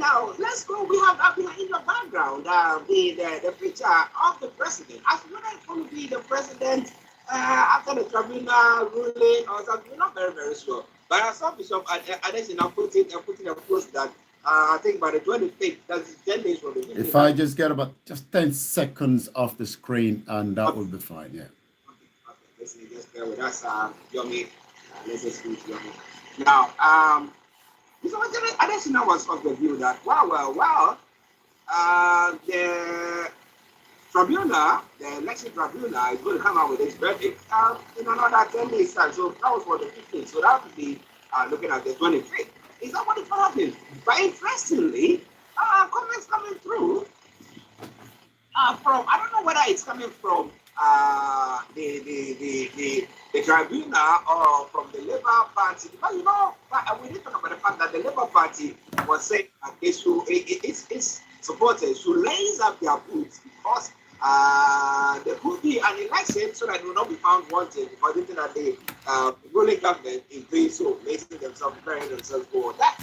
now let's go. We have in the background the picture of the president. As whether it's going to be the president after the tribunal ruling or something, we're not very, very sure. But I saw Bishop Adesina putting a post that I think by the 25th, that's 10 days from the meeting. If I just get about just 10 seconds off the screen, and that will be fine, yeah. Okay. Let's just bear with us, Yomi. Let's just do it, Yomi. Now, Mr. Adesina was of the view that, the tribunal, the election tribunal is going to come out with its verdict in another 10 days' time. So that was for the 15th. So that would be looking at the 25th. Is that what is happening? But interestingly, comments coming through from, I don't know whether it's coming from the tribunal or from the Labour Party. But we need to talk about the fact that the Labour Party was saying that its supporters should raise up their boots because there could be an election so that it will not be found wanted because they think that the ruling government is doing so, making themselves, preparing themselves for that.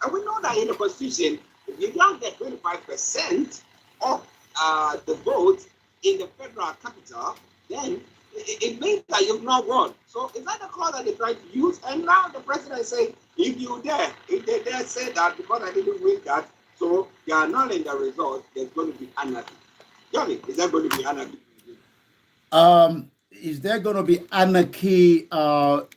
And we know that in the Constitution, if you don't get 25% of the vote in the federal capital, then it means that you've not won. So is that the clause that they try to use? And now the president is saying, if they dare say that because I didn't win that, so they are annulling the result, there's going to be anarchy. Johnny, is there going to be anarchy? Is there going to be anarchy or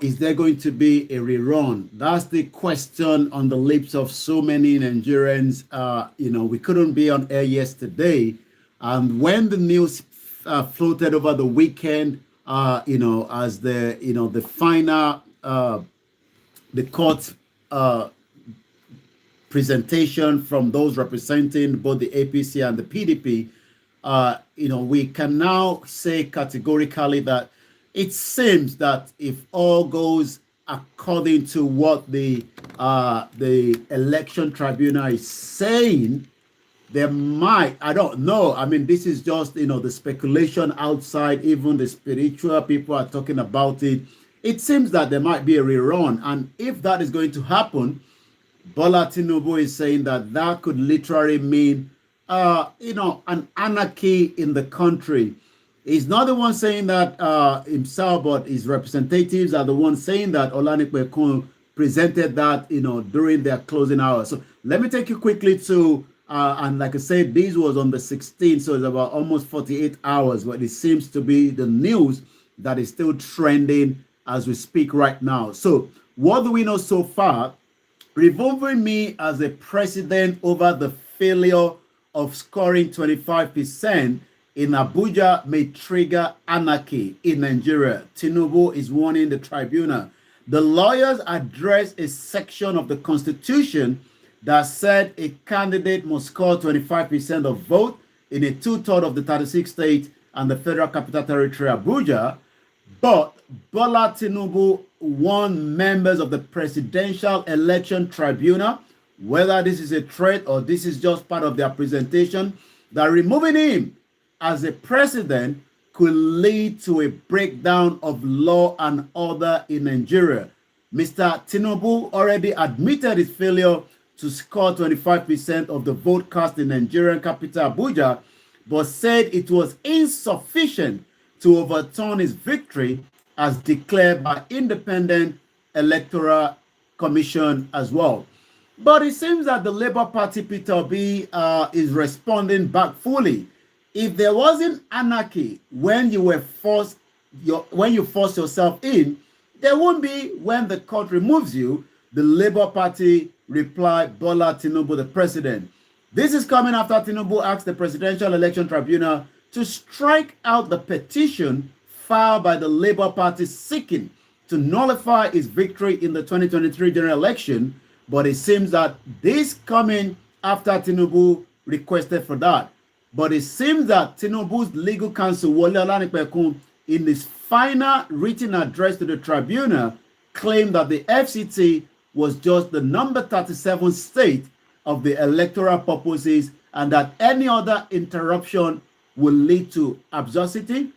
is there going to be a rerun? That's the question on the lips of so many Nigerians. We couldn't be on air yesterday. And when the news floated over the weekend, as the final, the court presentation from those representing both the APC and the PDP, we can now say categorically that it seems that if all goes according to what the election tribunal is saying, there might, I don't know. I mean, this is just, the speculation outside, even the spiritual people are talking about it. It seems that there might be a rerun. And if that is going to happen, Bola Tinubu is saying that could literally mean, an anarchy in the country. He's not the one saying that himself, but his representatives are the ones saying that. Olayomi Koiki presented that, during their closing hours. So let me take you quickly to, and like I said, this was on the 16th, so it's about almost 48 hours, but it seems to be the news that is still trending as we speak right now. So what do we know so far? Revolving me as a president over the failure of scoring 25% in Abuja may trigger anarchy in Nigeria. Tinubu is warning the tribunal. The lawyers address a section of the Constitution that said a candidate must score 25% of vote in a 2/3 of the 36 states and the Federal Capital Territory, Abuja. But Bola Tinubu warned members of the Presidential Election Tribunal, whether this is a threat or this is just part of their presentation, that removing him as a president could lead to a breakdown of law and order in Nigeria. Mr. Tinubu already admitted his failure to score 25% of the vote cast in Nigerian capital Abuja, but said it was insufficient to overturn his victory as declared by Independent Electoral Commission as well. But it seems that the Labour Party, Peter Obi, is responding back fully. If there wasn't anarchy when you forced yourself in, there won't be when the court removes you. The Labour Party replied, Bola Tinubu, the president. This is coming after Tinubu asked the Presidential Election Tribunal to strike out the petition filed by the Labour Party seeking to nullify his victory in the 2023 general election. But it seems that this coming after Tinubu requested for that. But it seems that Tinubu's legal counsel, Olayomi Koiki, in his final written address to the tribunal, claimed that the FCT was just the number 37 state of the electoral purposes and that any other interruption will lead to absurdity,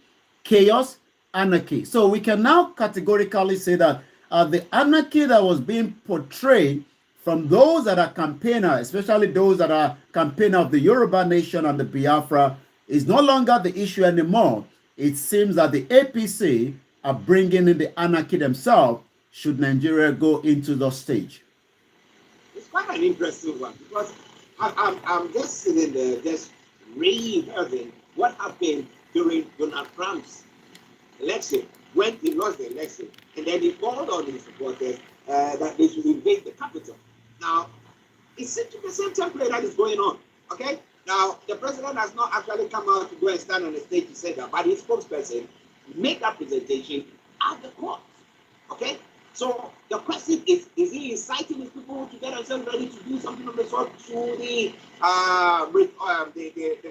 chaos, anarchy. So we can now categorically say that the anarchy that was being portrayed from those that are campaigner, especially those that are campaigner of the Yoruba nation and the Biafra, is no longer the issue anymore. It seems that the APC are bringing in the anarchy themselves should Nigeria go into the stage. It's quite an interesting one because I'm just sitting there, just rehearsing what happened during Donald Trump's election when he lost the election, and then he called on his supporters that they should invade the capital. Now, it seems to be the same template that is going on. Okay? Now, the president has not actually come out to go and stand on the stage to say that, but his spokesperson made that presentation at the court. Okay? So the question is he inciting his people to get themselves ready to do something of the sort to the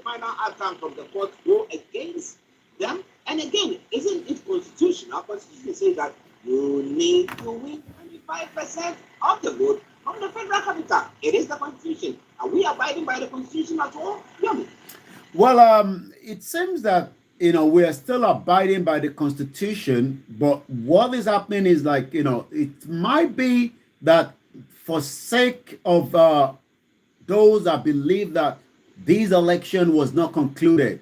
final outcome from the court go against them? And again, isn't it constitutional? Constitution says that you need to win 25% of the vote from the federal capital. It is the Constitution. Are we abiding by the Constitution at all? Yummy. Well, it seems that we are still abiding by the Constitution, but what is happening is it might be that for sake of those that believe that this election was not concluded,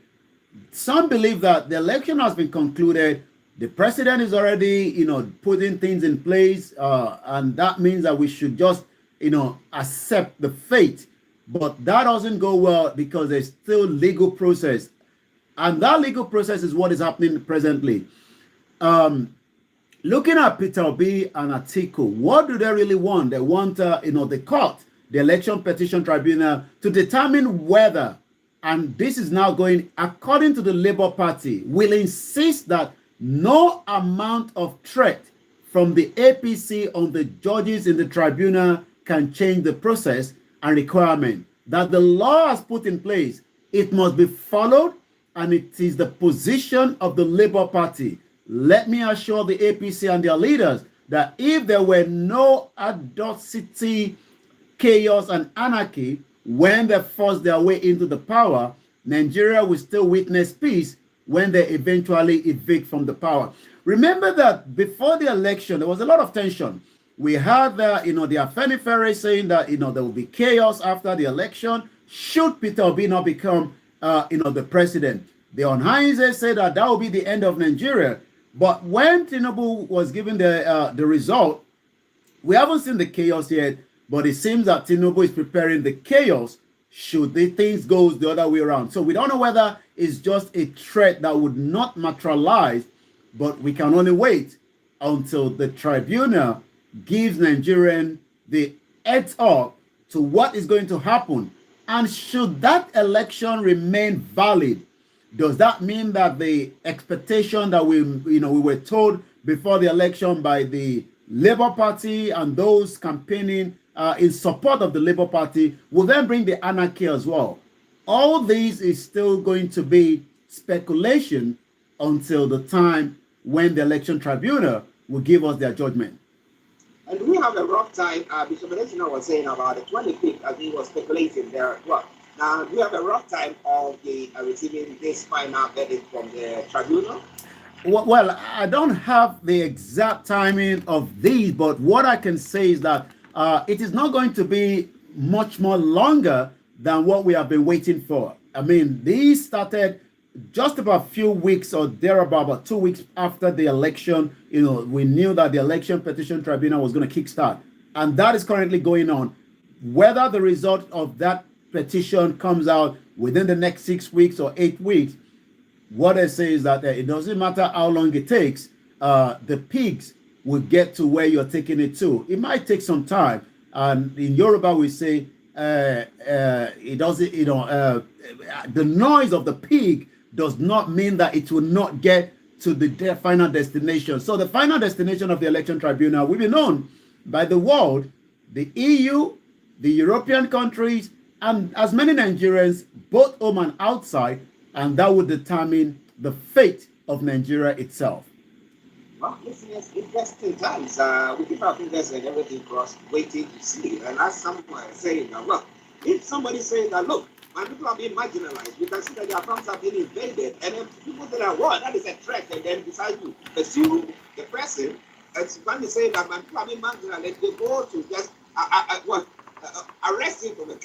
some believe that the election has been concluded. The president is already, putting things in place, and that means that we should just, accept the fate. But that doesn't go well because there's still legal process, and that legal process is what is happening presently. Looking at Peter Obi and Atiku, what do they really want? They want, the court, the Election Petition Tribunal, to determine whether, and this is now going according to the Labour Party, will insist that no amount of threat from the APC on the judges in the tribunal can change the process and requirement that the law has put in place. It must be followed, and it is the position of the Labour Party. Let me assure the APC and their leaders that if there were no adversity, chaos, and anarchy when they forced their way into the power, Nigeria will still witness peace when they eventually evict from the power. Remember that before the election, there was a lot of tension. We had the Afenifere saying that, there will be chaos after the election should Peter Obi not become, the president. The Onhaise said that will be the end of Nigeria. But when Tinubu was given the result, we haven't seen the chaos yet, but it seems that Tinubu is preparing the chaos should the things go the other way around. So we don't know whether it's just a threat that would not materialize, but we can only wait until the tribunal gives Nigerian the heads up to what is going to happen. And should that election remain valid, does that mean that the expectation that we were told before the election by the Labour Party and those campaigning in support of the Labour Party will then bring the anarchy as well? All this is still going to be speculation until the time when the election tribunal will give us their judgment. And we have a rough time. Bishop Medicina was saying about the 25th, as he was speculating there as well. Now, we have a rough time of the receiving this final verdict from the tribunal. Well, I don't have the exact timing of these, but what I can say is that it is not going to be much more longer than what we have been waiting for. I mean, these started just about a few weeks or thereabout, about 2 weeks after the election. We knew that the Election Petition Tribunal was going to kickstart, and that is currently going on. Whether the result of that petition comes out within the next 6 weeks or 8 weeks, what I say is that it doesn't matter how long it takes, the pigs will get to where you're taking it to. It might take some time, and in Yoruba we say it doesn't. The noise of the pig does not mean that it will not get to the final destination. So the final destination of the election tribunal will be known by the world, the EU, the European countries, and as many Nigerians, both home and outside, and that would determine the fate of Nigeria itself. Well, listen, it's interesting times. We keep our fingers and everything crossed, waiting to see. And as someone is saying that, look, if somebody says that, look, my people are being marginalized, we can see that their farms are being invaded, and then people say that, well, that is a threat, and then decide to pursue the person. It's when they say that my people are being marginalized, they go to just what, arrest him from a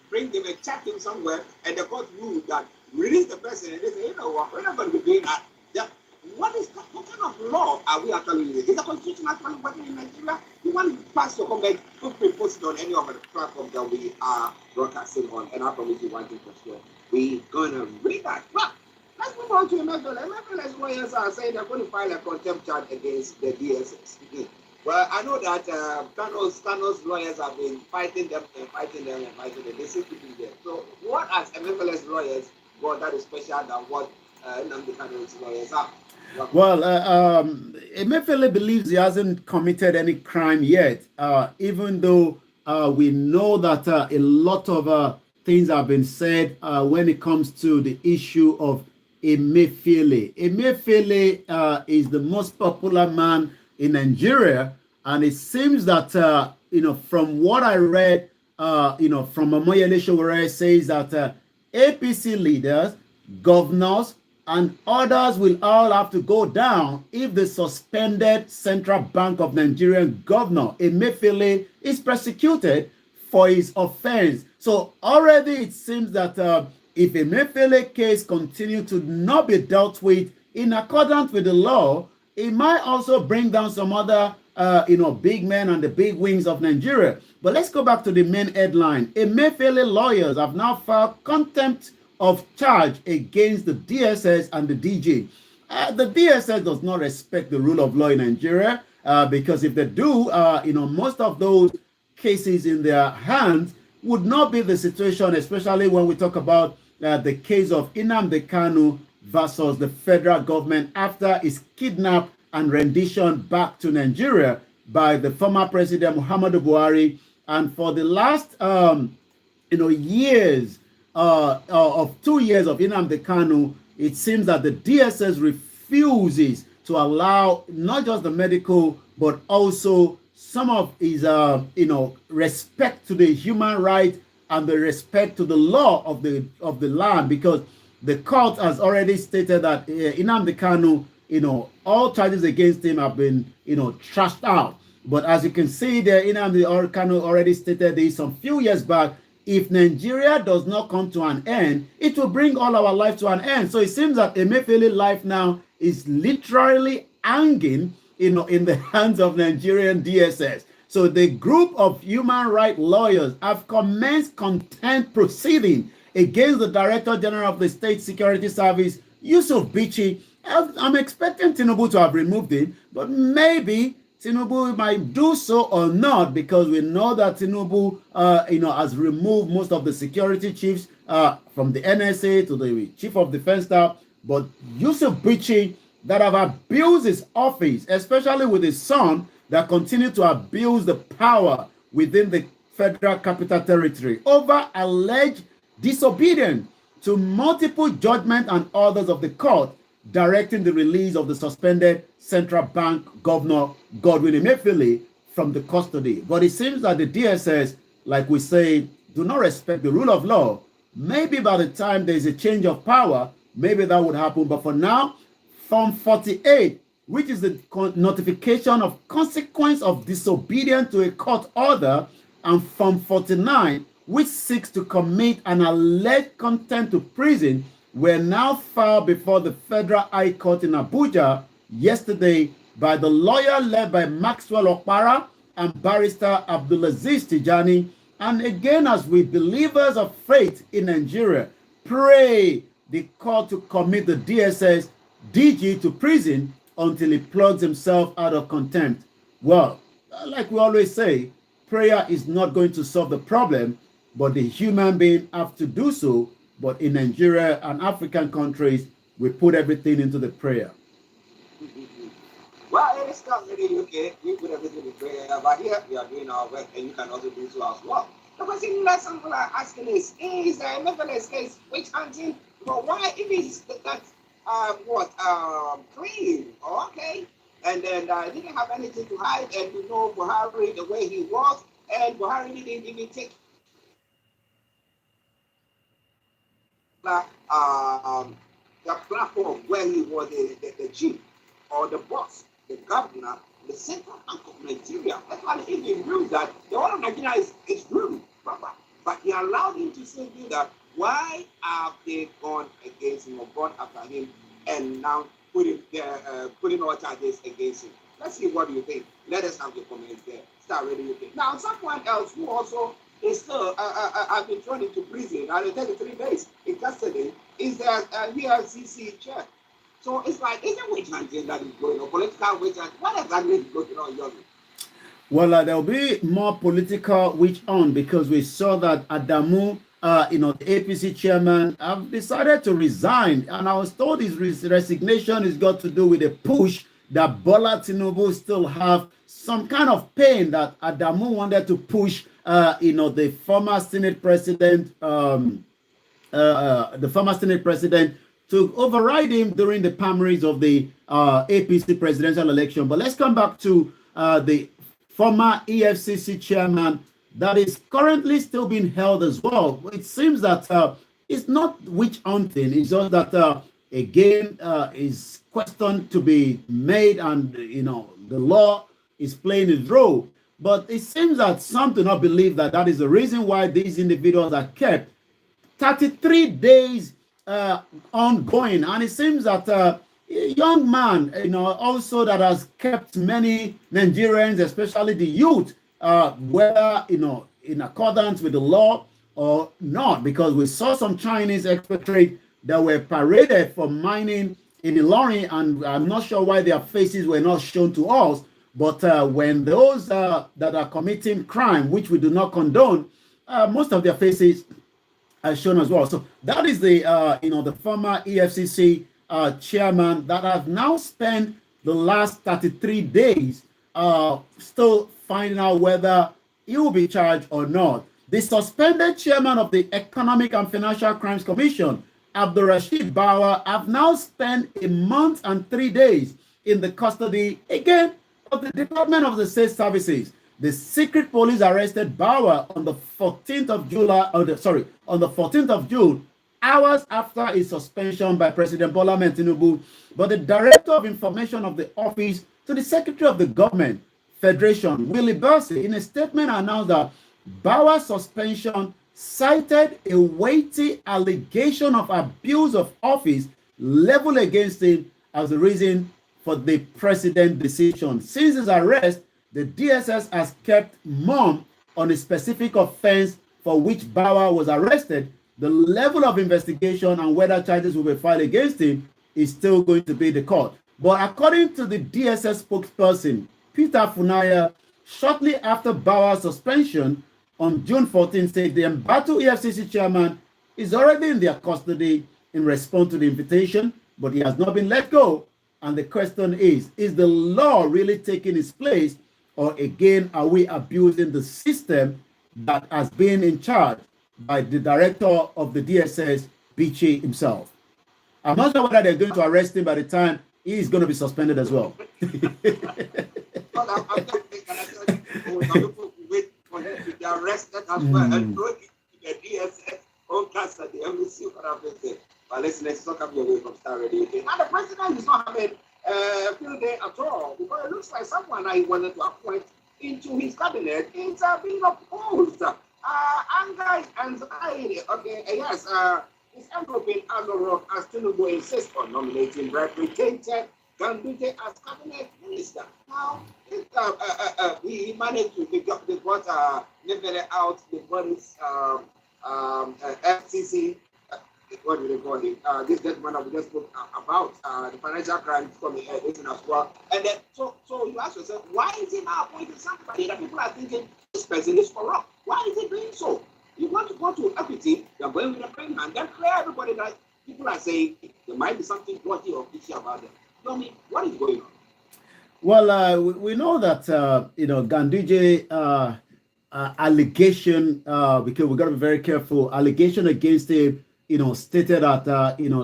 bring him and check him somewhere, and the court ruled that release the person, and they say, you know what, we're not going to be doing that. What kind of law are we actually using? Is the constitution actually working in Nigeria? You want to pass your comment, put post on any of the platforms that we are broadcasting on, and I promise you one thing for sure. We're going to read that. Well, let's move on to MFLS lawyers are saying they're going to file a contempt charge against the DSS. Well, I know that Thanos lawyers have been fighting them and fighting them and fighting them. They seem to be there. So, what as MFLS lawyers got that is special than what Nnamdi Kanu's lawyers are? Well, Emefiele believes he hasn't committed any crime yet, even though we know that a lot of things have been said when it comes to the issue of Emefiele. Emefiele is the most popular man in Nigeria, and it seems that from what I read, from Omoyele Sowore says that APC leaders, governors, and others will all have to go down if the suspended Central Bank of Nigerian governor Emefiele is persecuted for his offense. So already it seems that if Emefiele case continue to not be dealt with in accordance with the law, it might also bring down some other big men and the big wings of Nigeria. But let's go back to the main headline. Emefiele lawyers have now filed contempt of charge against the DSS and the DG. The DSS does not respect the rule of law in Nigeria because if they do, most of those cases in their hands would not be the situation, especially when we talk about the case of Nnamdi Kanu versus the federal government after his kidnap and rendition back to Nigeria by the former president Muhammadu Buhari. And for the last years, of 2 years of Nnamdi Kanu, it seems that the DSS refuses to allow not just the medical, but also some of his, respect to the human right and the respect to the law of the land, because the court has already stated that Nnamdi Kanu, all charges against him have been, trashed out. But as you can see there, Nnamdi Kanu already stated this some few years back. If Nigeria does not come to an end, it will bring all our life to an end. So it seems that Emefiele's life now is literally hanging, in the hands of Nigerian DSS. So the group of human rights lawyers have commenced contempt proceeding against the Director General of the State Security Service, Yusuf Bichi. I'm expecting Tinubu to have removed him, but maybe Tinubu might do so or not, because we know that Tinubu, has removed most of the security chiefs from the NSA to the Chief of Defense Staff. But Yusuf Bichi, that have abused his office, especially with his son, that continue to abuse the power within the Federal Capital Territory over alleged disobedience to multiple judgments and orders of the court directing the release of the suspended Central Bank Governor Godwin Emefiele from the custody. But it seems that the DSS, like we say, do not respect the rule of law. Maybe by the time there's a change of power, maybe that would happen. But for now, Form 48, which is the notification of consequence of disobedience to a court order, and Form 49, which seeks to commit an alleged contempt to prison, were now filed before the Federal High Court in Abuja yesterday by the lawyer led by Maxwell Okpara and barrister Abdulaziz Tijani. And again, as we believers of faith in Nigeria, pray the court to commit the DSS DG to prison until he plugs himself out of contempt. Well, like we always say, prayer is not going to solve the problem, but the human being have to do so. But in Nigeria and African countries, we put everything into the prayer. Well, it's not really okay. We put everything in prayer, but here we are doing our work, and you can also do so as well. The question that some people are asking is Emefiele's case witch hunting? But why if he's that clean? Okay, and then didn't have anything to hide, and you know Buhari the way he was, and Buhari didn't even take the platform where he was the chief or the boss, the governor the Central Bank of Nigeria. That's why if they rule that the whole of Nigeria is ruling proper. But they allowed him to say that why have they gone against him or gone after him and now putting all charges against him? Let's see what you think. Let us have the comments there. Start reading your thing. Now, someone else who also is still has been thrown into prison and 33 days in custody is the VRCC chair. So it's like, is it witch hunting that is going on? Political witch hunting? What exactly is going on, Yomi? Well, there'll be more political witch on because we saw that Adamu, the APC chairman, have decided to resign. And I was told his resignation is got to do with a push that Bola Tinubu still have some kind of pain that Adamu wanted to push, the former Senate president, to override him during the primaries of the APC presidential election. But let's come back to the former EFCC chairman that is currently still being held as well. It seems that it's not witch hunting. It's just that, again, is question to be made and, the law is playing its role. But it seems that some do not believe that that is the reason why these individuals are kept 33 days ongoing. And it seems that a young man, also that has kept many Nigerians, especially the youth, whether, in accordance with the law or not, because we saw some Chinese expatriates that were paraded for mining in Ilorin, and I'm not sure why their faces were not shown to us. But when those that are committing crime, which we do not condone, most of their faces are shown as well. So that is the the former EFCC chairman that have now spent the last 33 days still finding out whether he will be charged or not. The suspended chairman of the Economic and Financial Crimes Commission, Abdulrasheed Bawa, have now spent a month and 3 days in the custody again of the Department of the State Services. The secret police arrested Bawa on the 14th of July, on the 14th of June, hours after his suspension by President Bola Tinubu. But the Director of Information of the Office to the Secretary of the Government Federation, Willie Bursey, in a statement announced that Bawa's suspension cited a weighty allegation of abuse of office leveled against him as the reason for the president's decision. Since his arrest, the DSS has kept mum on a specific offense for which Bawa was arrested. The level of investigation and whether charges will be filed against him is still going to be the court. But according to the DSS spokesperson, Peter Funaya, shortly after Bawa's suspension on June 14, said the embattled EFCC chairman is already in their custody in response to the invitation, but he has not been let go. And the question is the law really taking its place, or again, are we abusing the system that has been in charge by the director of the DSS, Bichi himself? I'm not sure whether they're going to arrest him by the time he is going to be suspended as well. I'm just thinking, people wait for him to be arrested as well and throw it to the DSS on custody and we'll see what happens. But let's not come away from Starr Radio. Now the president is not having a field day at all because it looks like someone I wanted to appoint into his cabinet is being opposed. Anger and anxiety. Okay, yes, it's enveloping Agoro as Tinubu insists on nominating Representative Ganduje as cabinet minister. Now, he managed to got level out the body's FCC. What do they call it? This gentleman we just spoke about the financial crimes coming in as well. And then, so you ask yourself, why is he now appointing somebody that people are thinking this person is corrupt? Why is he doing so? You want to go to equity, you're going with a brain and then clear everybody that people are saying there might be something dirty or fishy about them. Tell me, what is going on? Well, we know that, Ganduje allegation, because we got to be very careful, allegation against him, stated that,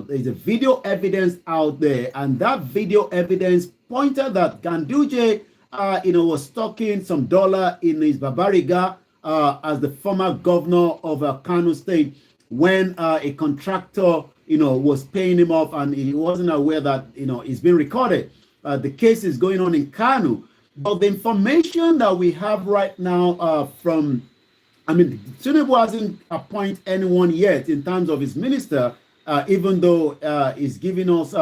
there's a video evidence out there, and that video evidence pointed that Ganduje, was stocking some dollar in his Babariga as the former governor of Kano State when a contractor, was paying him off and he wasn't aware that, it's been recorded. The case is going on in Kano. But the information that we have right now Tinubu hasn't appointed anyone yet in terms of his minister, even though he's giving us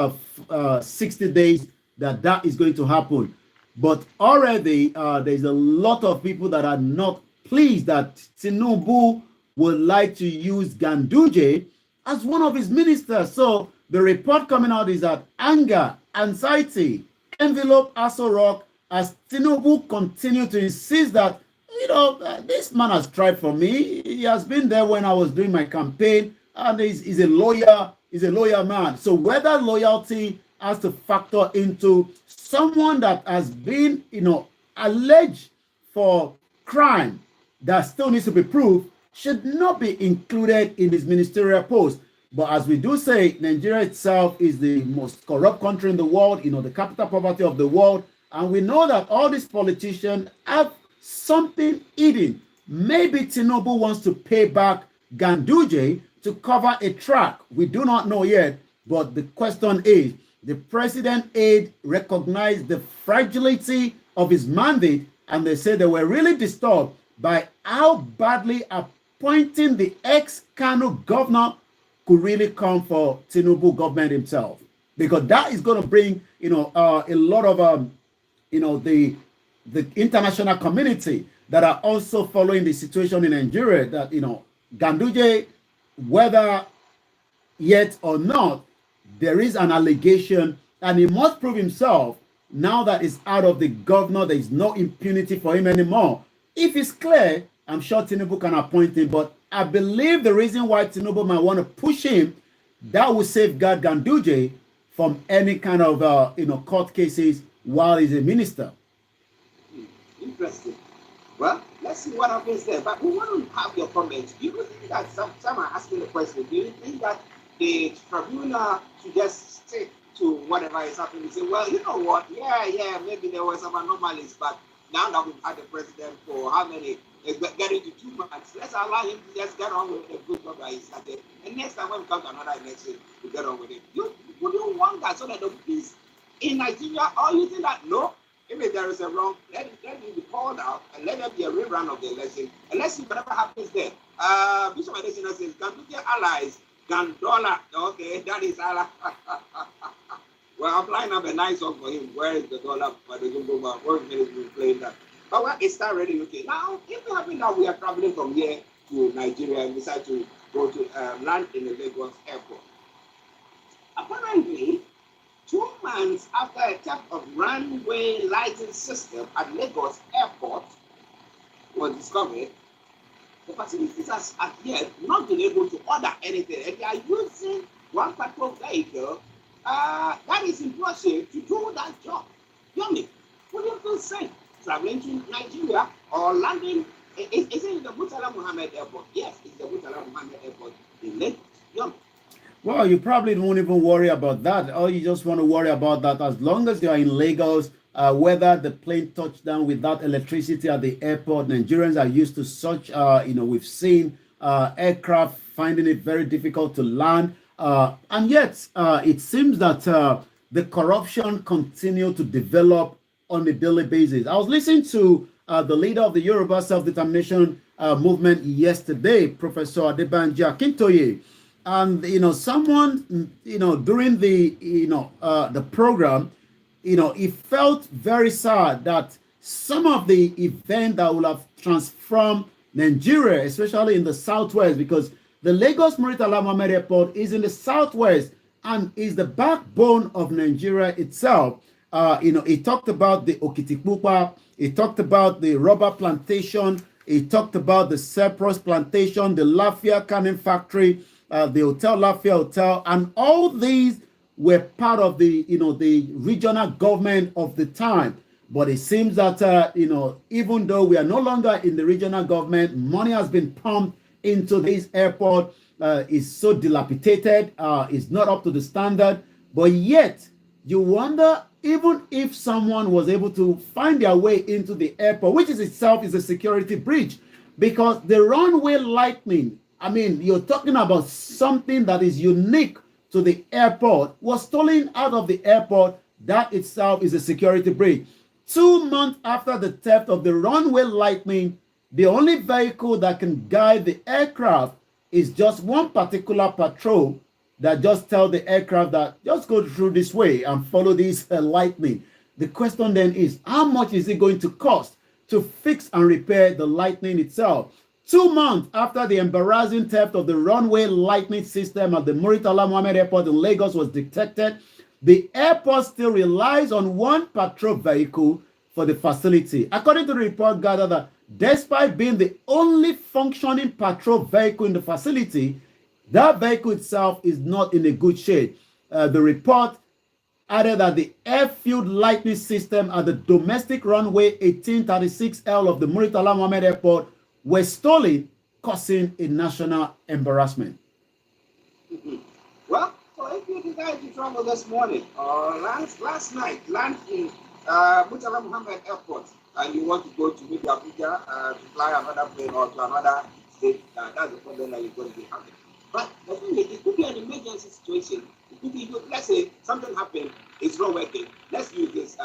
60 days that is going to happen. But already there's a lot of people that are not pleased that Tinubu would like to use Ganduje as one of his ministers. So the report coming out is that anger, anxiety, envelope Aso Rock as Tinubu continue to insist that this man has tried for me. He has been there when I was doing my campaign, and he's a lawyer. He's a lawyer man. So whether loyalty has to factor into someone that has been, alleged for crime that still needs to be proved should not be included in his ministerial post. But as we do say, Nigeria itself is the most corrupt country in the world, the capital poverty of the world. And we know that all these politicians have something hidden. Maybe Tinubu wants to pay back Ganduje to cover a track. We do not know yet. But the question is, the president aide recognized the fragility of his mandate, and they said they were really disturbed by how badly appointing the ex-Kano governor could really come for Tinubu government himself, because that is going to bring a lot of the international community that are also following the situation in Nigeria, that Ganduje, whether yet or not, there is an allegation and he must prove himself. Now that he's out of the governor, there is no impunity for him anymore. If it's clear, I'm sure Tinubu can appoint him, but I believe the reason why Tinubu might want to push him, that will safeguard Ganduje from any kind of court cases while he's a minister. Interesting. Well, let's see what happens there. But we want to have your comments. Do you think that some are asking the question? Do you think that the tribunal should just stick to whatever is happening? Say, well, you know what? Yeah, maybe there were some anomalies, but now that we've had the president for how many? Getting to 2 months, let's allow him to just get on with the good job that he started. And next time when we come to another election, we get on with it. Would you want that so that the peace in Nigeria, or you think that no? If there is a wrong, let it be called out and let there be a rerun of the election. And let's see whatever happens there. Bishop Adesina says, Ganduje allies, Gandola. Okay, that is Allah. Well, I'm flying up a nice song for him. Where is the dollar? But the Zumba, where is he playing that? But when it started already looking. Now, if it happens that we are traveling from here to Nigeria and decide to go to land in the Lagos airport, apparently, 2 months after a theft of runway lighting system at Lagos Airport was discovered, the facilities has yet not been able to order anything, and they are using one patrol vehicle that is impossible to do that job. Yomi, what do you feel safe traveling to Nigeria or landing? Is it the Murtala Muhammad Airport? Yes, it's the Murtala Muhammad Airport in Lagos. Yomi. Well, you probably won't even worry about that. Or you just want to worry about that as long as you're in Lagos, whether the plane touched down without electricity at the airport. Nigerians are used to such, we've seen aircraft finding it very difficult to land. And yet, it seems that the corruption continues to develop on a daily basis. I was listening to the leader of the Yoruba Self-Determination movement yesterday, Professor Adebanji Akintoye. And someone during the program, he felt very sad that some of the events that will have transformed Nigeria, especially in the southwest, because the Lagos Murtala Muhammad Airport is in the southwest and is the backbone of Nigeria itself. He talked about the Okitipupa, he talked about the rubber plantation, he talked about the cypress plantation, the Lafia canning factory, the Hotel Lafia Hotel, and all these were part of the regional government of the time. But it seems that even though we are no longer in the regional government, money has been pumped into this airport. Is so dilapidated, it's not up to the standard. But yet, you wonder, even if someone was able to find their way into the airport, which is itself is a security breach, because the runway lighting, you're talking about something that is unique to the airport, was stolen out of the airport. That itself is a security breach. 2 months after the theft of the runway Lightning, the only vehicle that can guide the aircraft is just one particular patrol that just tell the aircraft that just go through this way and follow this Lightning. The question then is, how much is it going to cost to fix and repair the Lightning itself? 2 months after the embarrassing theft of the runway Lightning system at the Muritala Mohammed Airport in Lagos was detected, the airport still relies on one patrol vehicle for the facility. According to the report gathered that despite being the only functioning patrol vehicle in the facility, that vehicle itself is not in a good shape. The report added that the air-fueled Lightning system at the domestic runway 1836L of the Muritala Mohammed Airport were stolen, causing a national embarrassment. Well, so if you decide to travel this morning or last night, land in Muritala Mohammed Airport, and you want to go to maybe Abuja to fly another plane or to another state, that's the problem that you're going to be having. But the thing is, it could be an emergency situation. It could be, let's say something happened, it's not working. Let's use this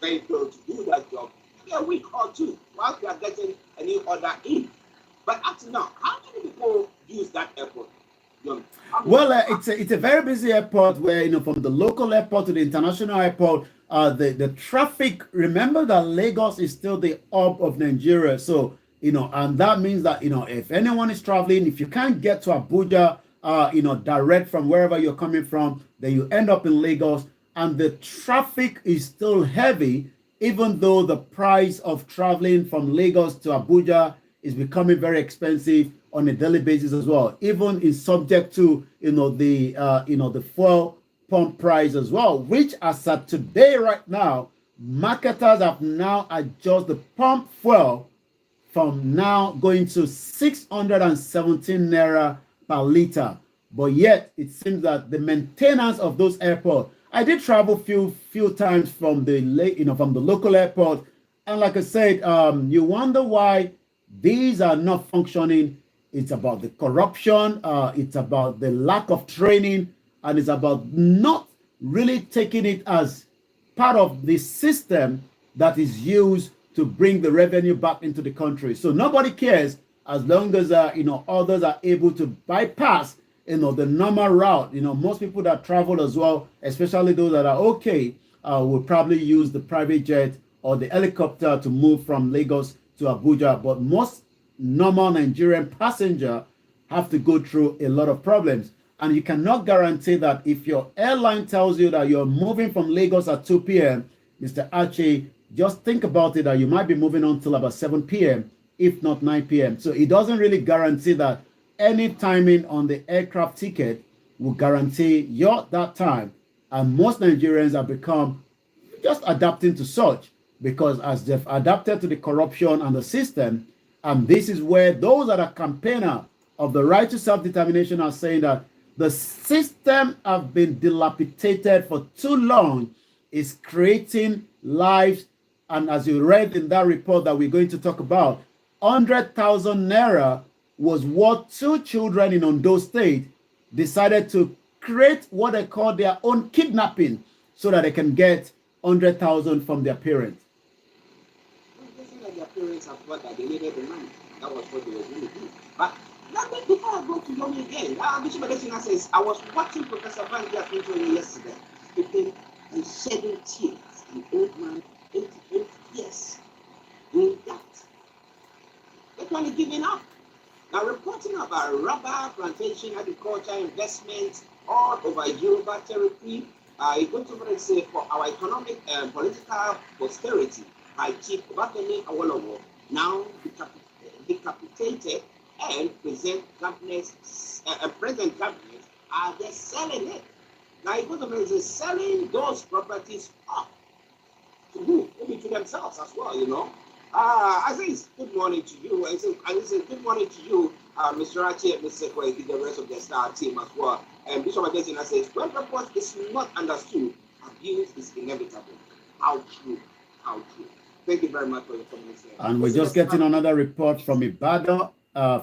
vehicle to do that job. Maybe a week or two while we are getting a new order in. But up to now, how many people use that airport? Well, it's a very busy airport where, from the local airport to the international airport, the traffic. Remember that Lagos is still the hub of Nigeria, so and that means that if anyone is traveling, if you can't get to Abuja, direct from wherever you're coming from, then you end up in Lagos, and the traffic is still heavy, even though the price of traveling from Lagos to Abuja is becoming very expensive on a daily basis as well. Even is subject to the fuel pump price as well, which as at today right now, marketers have now adjusted the pump fuel from now going to 617 naira per liter. But yet it seems that the maintenance of those airports, I did travel few times from the local airport, and like I said, you wonder why these are not functioning. It's about the corruption, it's about the lack of training, and it's about not really taking it as part of the system that is used to bring the revenue back into the country. So nobody cares as long as others are able to bypass the normal route. Most people that travel as well, especially those that are okay, will probably use the private jet or the helicopter to move from Lagos to Abuja. But most normal Nigerian passenger have to go through a lot of problems. And you cannot guarantee that if your airline tells you that you're moving from Lagos at 2 p.m., Mr. Archie, just think about it that you might be moving on till about 7 p.m., if not 9 p.m. So it doesn't really guarantee that any timing on the aircraft ticket will guarantee that time. And most Nigerians have become just adapting to such, because as they've adapted to the corruption and the system, and this is where those that are campaigner of the right to self-determination are saying that the system have been dilapidated for too long, is creating lives. And as you read in that report that we're going to talk about, 100,000 naira was what two children in Ondo State decided to create what they call their own kidnapping so that they can get 100,000 from their parents. Their parents have thought that they needed the money. That was what they were going to do. But before I go to Yomi again, Bishop Adesina says, I was watching Professor Van Gaal interview yesterday, speaking and shedding tears. An old man, 88 years, doing that. They're trying to giving up. Now, reporting about rubber plantation agriculture investments all over Yoruba territory, it goes over and say for our economic and political posterity by Chief Obafemi Awolowo, now decapitated, and present cabinets are they selling it. Now, it goes over and say selling those properties up to who? Maybe to themselves as well, I say it's good morning to you. I say good morning to you, Mr. Archie and Mr. Koiki, the rest of the Starr team as well. And Bishop Adesina says, when purpose is not understood, abuse is inevitable. How true? How true? Thank you very much for your comments. And we're just getting another report from Ibadan,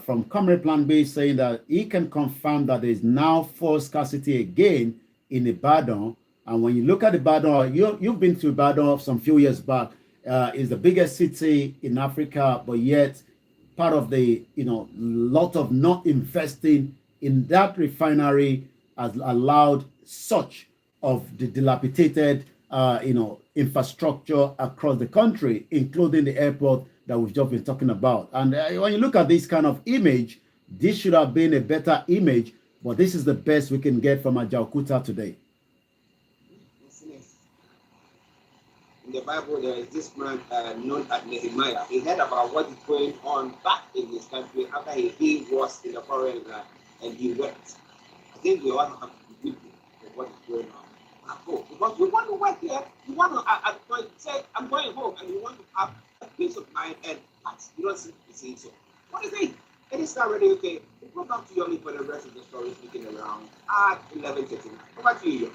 from Comrade Plan B, saying that he can confirm that there is now fuel scarcity again in Ibadan. And when you look at Ibadan, you've been to Ibadan some few years back. It's the biggest city in Africa, but yet part of the lot of not investing in that refinery has allowed such of the dilapidated infrastructure across the country, including the airport that we've just been talking about. And when you look at this kind of image, this should have been a better image, but this is the best we can get from Ajaokuta today. In the Bible, there is this man known as Nehemiah. He heard about what is going on back in his country after he was in the foreign land, and he wept. I think we all have to be with what is going on. Because you want to work here, you want to say, I'm going home, and you want to have a peace of mind, and you don't see it. So, what is it? It is already okay. We'll come to Yomi for the rest of the story, speaking around at 11:39. Over to you, Yomi.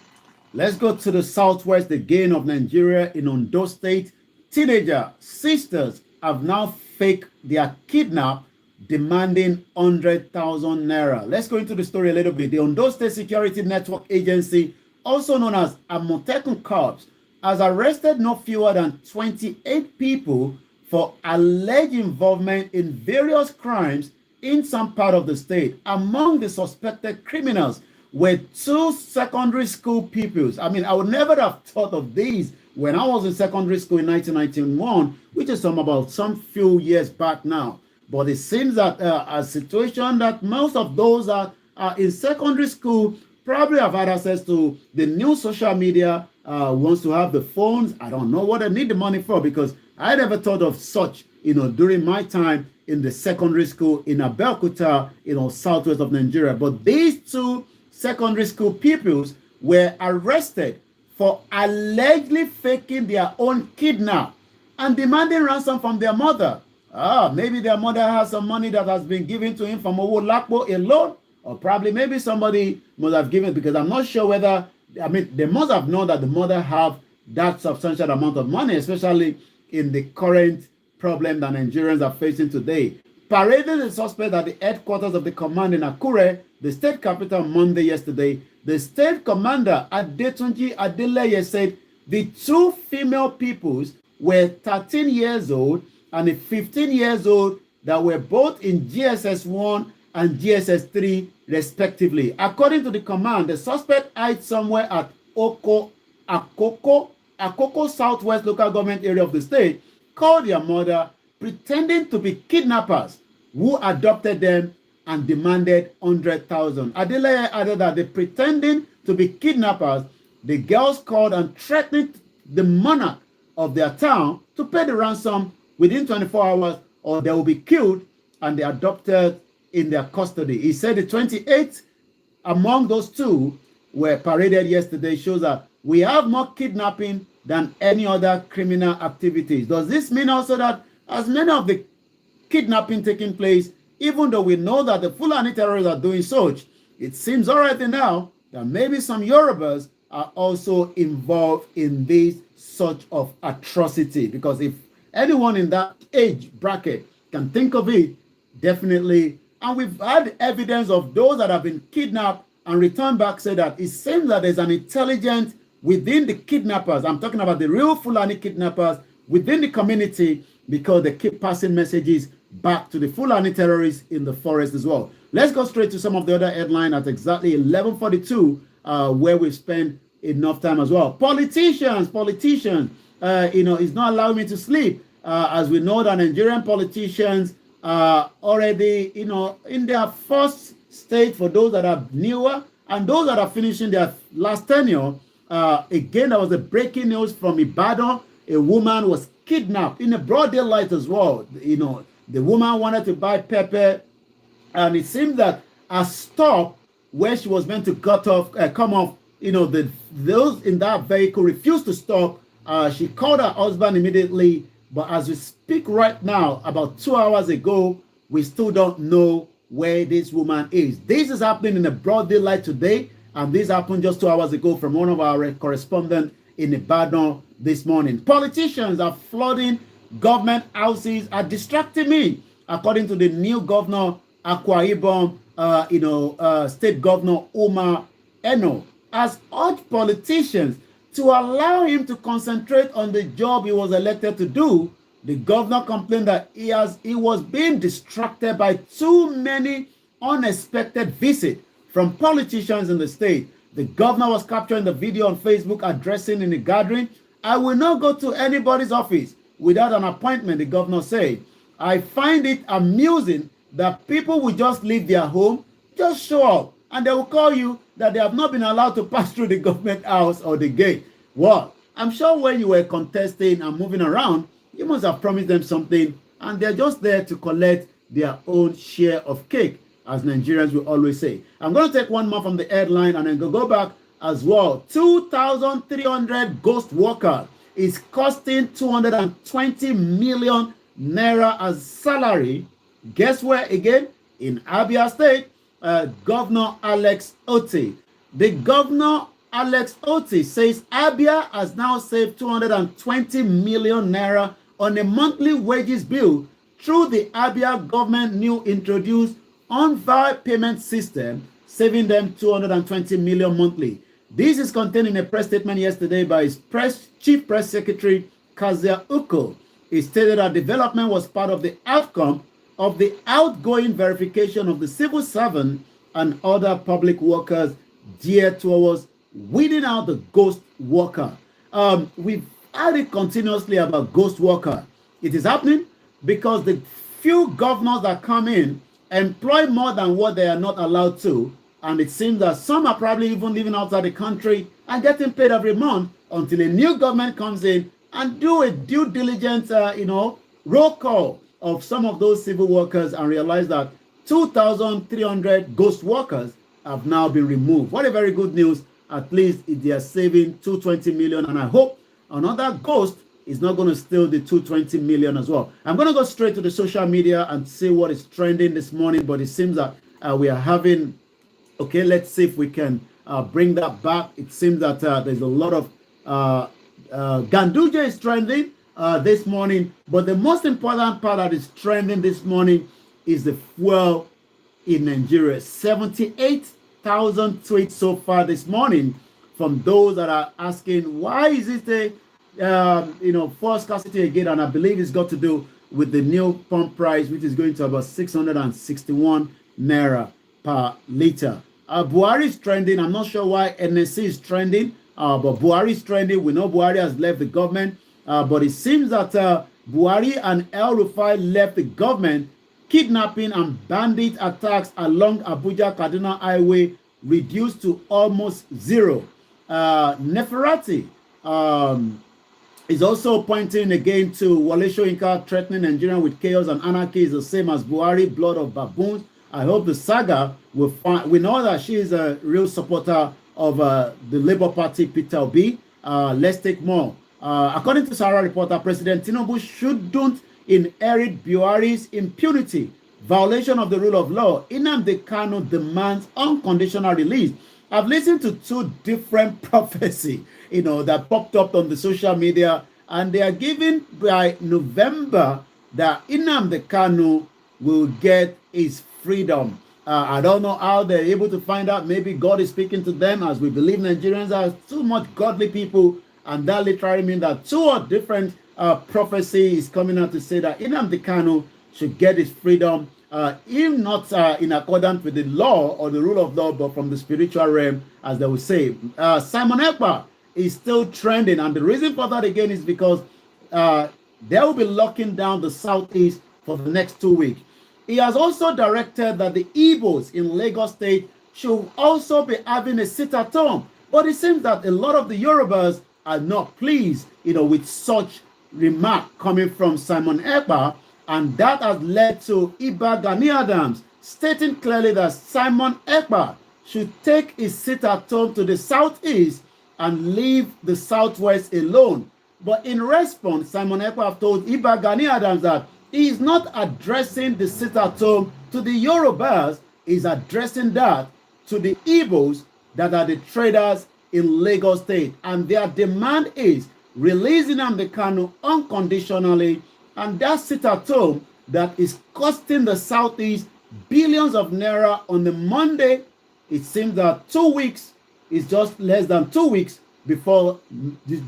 Let's go to the southwest again of Nigeria in Ondo State. Teenager sisters have now faked their kidnap, demanding 100,000 naira. Let's go into the story a little bit. The Ondo State Security Network Agency, also known as Amotekun Corps, has arrested no fewer than 28 people for alleged involvement in various crimes in some part of the state. Among the suspected criminals were 2 secondary school pupils. I mean, I would never have thought of these when I was in secondary school in 1991, which is some few years back now. But it seems that a situation that most of those that are in secondary school probably have had access to the new social media, wants to have the phones. I don't know what they need the money for, because I never thought of such, during my time in the secondary school in Abeokuta, southwest of Nigeria. But these 2 secondary school pupils were arrested for allegedly faking their own kidnap and demanding ransom from their mother. Maybe their mother has some money that has been given to him from Owo Lakpo alone, or probably maybe somebody must have given, because I'm not sure whether, they must have known that the mother have that substantial amount of money, especially in the current problem that Nigerians are facing today. Paraded the suspect at the headquarters of the command in Akure, the state capital, Monday yesterday. The state commander, Adetunji Adeleye, said the 2 female pupils were 13 years old and a 15 years old that were both in GSS 1 and GSS 3 respectively. According to the command, the suspect hides somewhere at Akoko Southwest local government area of the state, called their mother, pretending to be kidnappers who adopted them and demanded 100,000. Adeleye added that they pretending to be kidnappers, the girls called and threatened the monarch of their town to pay the ransom within 24 hours or they will be killed and they adopted in their custody. He said the 28 among those 2 were paraded yesterday, shows that we have more kidnapping than any other criminal activities. Does this mean also that as many of the kidnapping taking place, even though we know that the Fulani terrorists are doing such, it seems already now that maybe some Yorubas are also involved in this such of atrocity? Because if anyone in that age bracket can think of it, definitely. And we've had evidence of those that have been kidnapped and returned back, say that it seems that there's an intelligence within the kidnappers. I'm talking about the real Fulani kidnappers within the community, because they keep passing messages back to the Fulani terrorists in the forest as well. Let's go straight to some of the other headlines at exactly 11:42, where we've spent enough time as well. Politicians, it's not allowing me to sleep. As we know that Nigerian politicians are already, in their first stage, for those that are newer and those that are finishing their last tenure. Again, there was a breaking news from Ibadan. A woman was kidnapped in a broad daylight as well. The woman wanted to buy pepper, and it seemed that a stop where she was meant to come off, those in that vehicle refused to stop. She called her husband immediately, but as we speak right now, about 2 hours ago, we still don't know where this woman is. This is happening in a broad daylight today, and this happened just 2 hours ago from one of our correspondents in Ibadan this morning. Politicians are flooding government houses, are distracting me, according to the new governor, Akwa Ibom, State Governor Umar Eno. has urged politicians to allow him to concentrate on the job he was elected to do. The governor complained that he was being distracted by too many unexpected visits from politicians in the state. The governor was captured in the video on Facebook addressing in a gathering. I will not go to anybody's office without an appointment, the governor said. I find it amusing that people will just leave their home, just show up, and they will call you that they have not been allowed to pass through the government house or the gate. Well, I'm sure when you were contesting and moving around, you must have promised them something, and they're just there to collect their own share of cake, as Nigerians will always say. I'm going to take one more from the headline and then go back as well. 2,300 ghost workers is costing 220 million naira as salary. Guess where again? In Abia State, Governor Alex Otti. The governor, Alex Otti, says Abia has now saved 220 million naira on a monthly wages bill through the Abia government new introduced on-file payment system, saving them 220 million monthly. This is contained in a press statement yesterday by his chief press secretary, Kazia Uko. He stated that development was part of the outcome of the outgoing verification of the civil servant and other public workers geared towards weeding out the ghost worker. We've had it continuously about ghost worker. It is happening because the few governors that come in employ more than what they are not allowed to, and it seems that some are probably even living outside the country and getting paid every month until a new government comes in and do a due diligence, roll call of some of those civil workers and realize that 2,300 ghost workers have now been removed. What a very good news. At least they are saving 220 million, and I hope another ghost is not going to steal the 220 million as well. I'm going to go straight to the social media and see what is trending this morning, but it seems that we are having, okay, let's see if we can bring that back. It seems that there's a lot of Ganduje is trending this morning, but the most important part that is trending this morning is the fuel in Nigeria. 78,000 tweets so far this morning from those that are asking, why is it a fuel scarcity again? And I believe it's got to do with the new pump price, which is going to about 661 naira per liter. Buhari is trending. I'm not sure why NSC is trending, but Buhari is trending. We know Buhari has left the government, but it seems that Buhari and El Rufai left the government. Kidnapping and bandit attacks along Abuja-Kaduna Highway reduced to almost zero. Neferati is also pointing again to Wole Soyinka threatening Nigeria with chaos and anarchy is the same as Buhari, blood of baboons. I hope the saga will find. We know that she is a real supporter of the Labour Party, Peter Obi. Let's take more. According to Sarah reporter, President Tinubu shouldn't inherit Buhari's impunity. Violation of the rule of law. Nnamdi Kanu demands unconditional release. I've listened to two different prophecies, that popped up on the social media, and they are giving by November that Nnamdi Kanu will get his freedom. I don't know how they're able to find out. Maybe God is speaking to them, as we believe Nigerians are too much godly people, and that literally means that two or different prophecy is coming out to say that Nnamdi Kanu should get his freedom, if not in accordance with the law or the rule of law, but from the spiritual realm, as they will say. Simon Ekpa is still trending, and the reason for that again is because they will be locking down the southeast for the next 2 weeks. He has also directed that the Igbos in Lagos State should also be having a sit-at-home, but it seems that a lot of the Yorubas are not pleased, with such remark coming from Simon Ekpa, and that has led to Iba Gani Adams stating clearly that Simon Ekpa should take his sit-at-home to the southeast and leave the southwest alone. But in response, Simon Ekpa told Iba Gani Adams that he is not addressing the sit-at-home to the Yorubas, he's addressing that to the Igbos that are the traders in Lagos State, and their demand is releasing Nnamdi Kanu unconditionally, and that sit-at-home that is costing the Southeast billions of naira on the Monday. It seems that 2 weeks is just less than 2 weeks before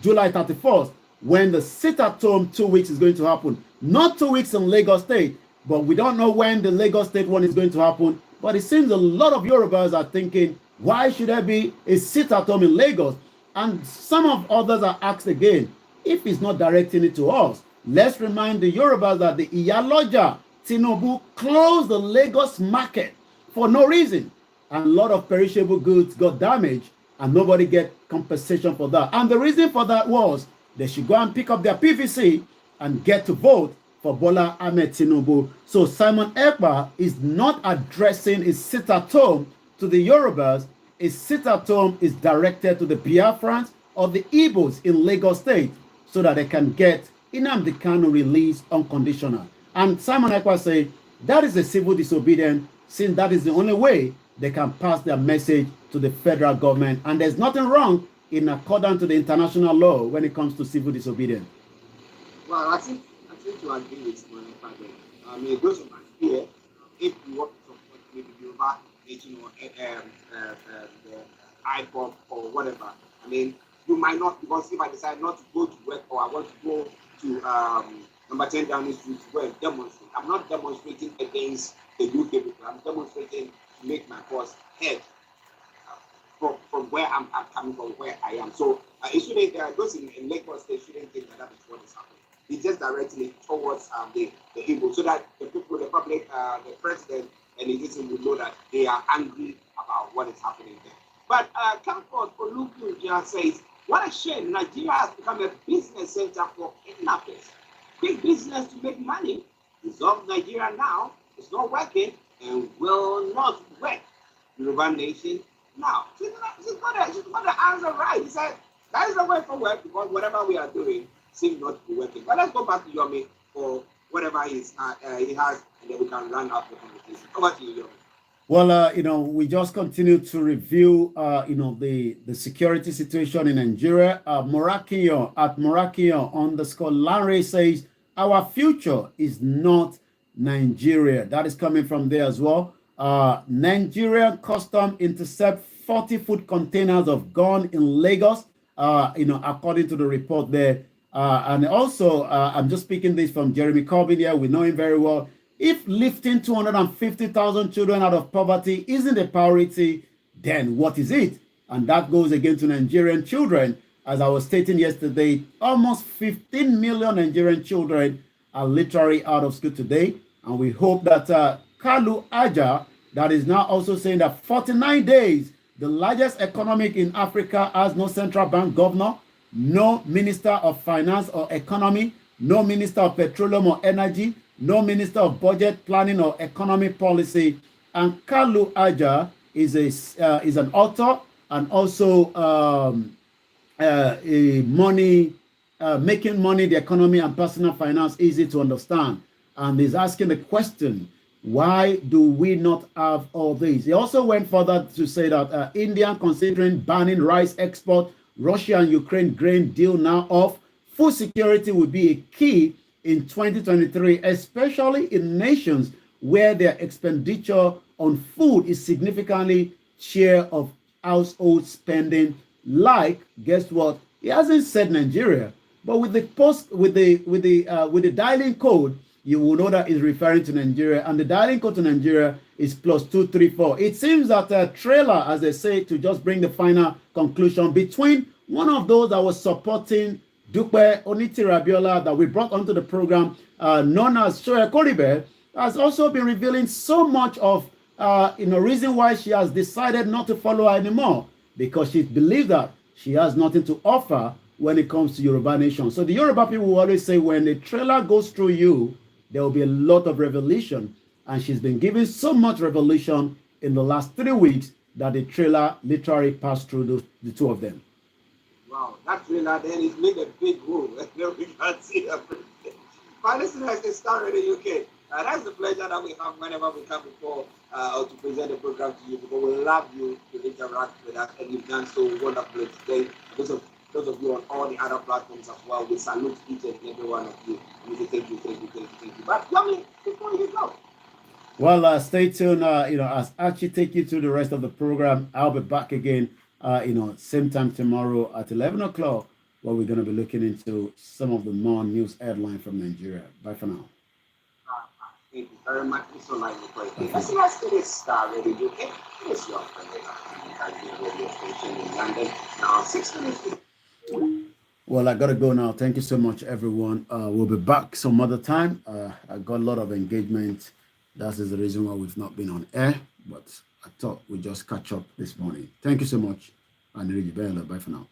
July 31st, when the sit-at-home 2 weeks is going to happen. Not 2 weeks in Lagos State, but we don't know when the Lagos State one is going to happen. But it seems a lot of Yorubas are thinking, why should there be a sit-at-home in Lagos? And some of others are asked again, if he's not directing it to us, let's remind the Yorubas that the Iyaloja Tinubu closed the Lagos market for no reason. And a lot of perishable goods got damaged, and nobody get compensation for that. And the reason for that was they should go and pick up their PVC and get to vote for Bola Ahmed Tinubu. So Simon Ekpa is not addressing his sit-at-home to the Yorubas. His sit-at-home is directed to the Biafrans or the Igbos in Lagos State so that they can get Nnamdi Kanu released unconditional. And Simon Ekpa say that is a civil disobedience, since that is the only way they can pass their message to the federal government. And there's nothing wrong in accordance to the international law when it comes to civil disobedience. Well, I think you agree with Simon Ekpa there. I mean, those of us here, if you want to support maybe Yoruba nation or the IPOP or whatever, I mean, you might not, because if I decide not to go to work or I want to go to number 10 Downing Street to go and demonstrate, I'm not demonstrating against the UK people. I'm demonstrating to make my cause head from where I'm coming from, where I am. So it shouldn't, those in Lagos, they shouldn't think that is what is happening. It's just directly towards the Igbo, so that the people, the public, the president, and the citizen will know that they are angry about what is happening there. But Comfort Oluku just says, what a shame, Nigeria has become a business center for kidnappers. Big business to make money. Dissolve Nigeria now. It's not working and will not work. Yoruba nation now. She's got the answer right. He said, that is the way forward, because whatever we are doing seems not to be working. But let's go back to Yomi for whatever he has, and then we can run up the conversation. Over to you, Yomi. Well, we just continue to review, the security situation in Nigeria. Morakiyo at Morakiyo_Lanre says, our future is not Nigeria. That is coming from there as well. Nigerian custom intercept 40 food containers of gun in Lagos, according to the report there. And also, I'm just speaking this from Jeremy Corbyn here. We know him very well. If lifting 250,000 children out of poverty isn't a priority, then what is it? And that goes again to Nigerian children. As I was stating yesterday, almost 15 million Nigerian children are literally out of school today. And we hope that Kalu Aja, that is now also saying that 49 days, the largest economic in Africa, has no central bank governor, no minister of finance or economy, no minister of petroleum or energy, no minister of budget planning or economic policy. And Kalu Aja is an author and also making money, the economy and personal finance easy to understand. And he's asking the question, why do we not have all these? He also went further to say that India considering banning rice export, Russia and Ukraine grain deal now off. Food security will be a key in 2023, especially in nations where their expenditure on food is significantly share of household spending. Like, guess what? He hasn't said Nigeria, but with the dialing code, you will know that he's referring to Nigeria, and the dialing code to Nigeria is +234. It seems that a trailer, as they say, to just bring the final conclusion, between one of those that was supporting Dupe Oniti-Rabiola that we brought onto the program, known as Shoya Koribe, has also been revealing so much of reason why she has decided not to follow her anymore, because she believes that she has nothing to offer when it comes to Yoruba nation. So the Yoruba people will always say, when the trailer goes through you, there will be a lot of revelation. And she's been giving so much revelation in the last 3 weeks that the trailer literally passed through the two of them. Wow, that trailer then is made a big hole. We can't see everything. My listeners, it's Starr in the UK. That's the pleasure that we have whenever we come before or to present the program to you, because we love you to interact with us, and you've done so wonderfully today. Those of you on all the other platforms as well, we salute each and every one of you. We say thank you. But tell me, before you go. Well, stay tuned. As Archie take you through the rest of the program, I'll be back again Same time tomorrow at 11 o'clock, where we're going to be looking into some of the non-news headlines from Nigeria. Bye for now. Thank you very much, Mr. Olayomi Bye Koiki. for now. Let's get it started. UK. It is your favorite radio station in London. Now, 6 minutes. Well, I got to go now. Thank you so much, everyone. We'll be back some other time. I got a lot of engagement. That is the reason why we've not been on air, but I thought we'd just catch up this morning. Thank you so much. And bye for now.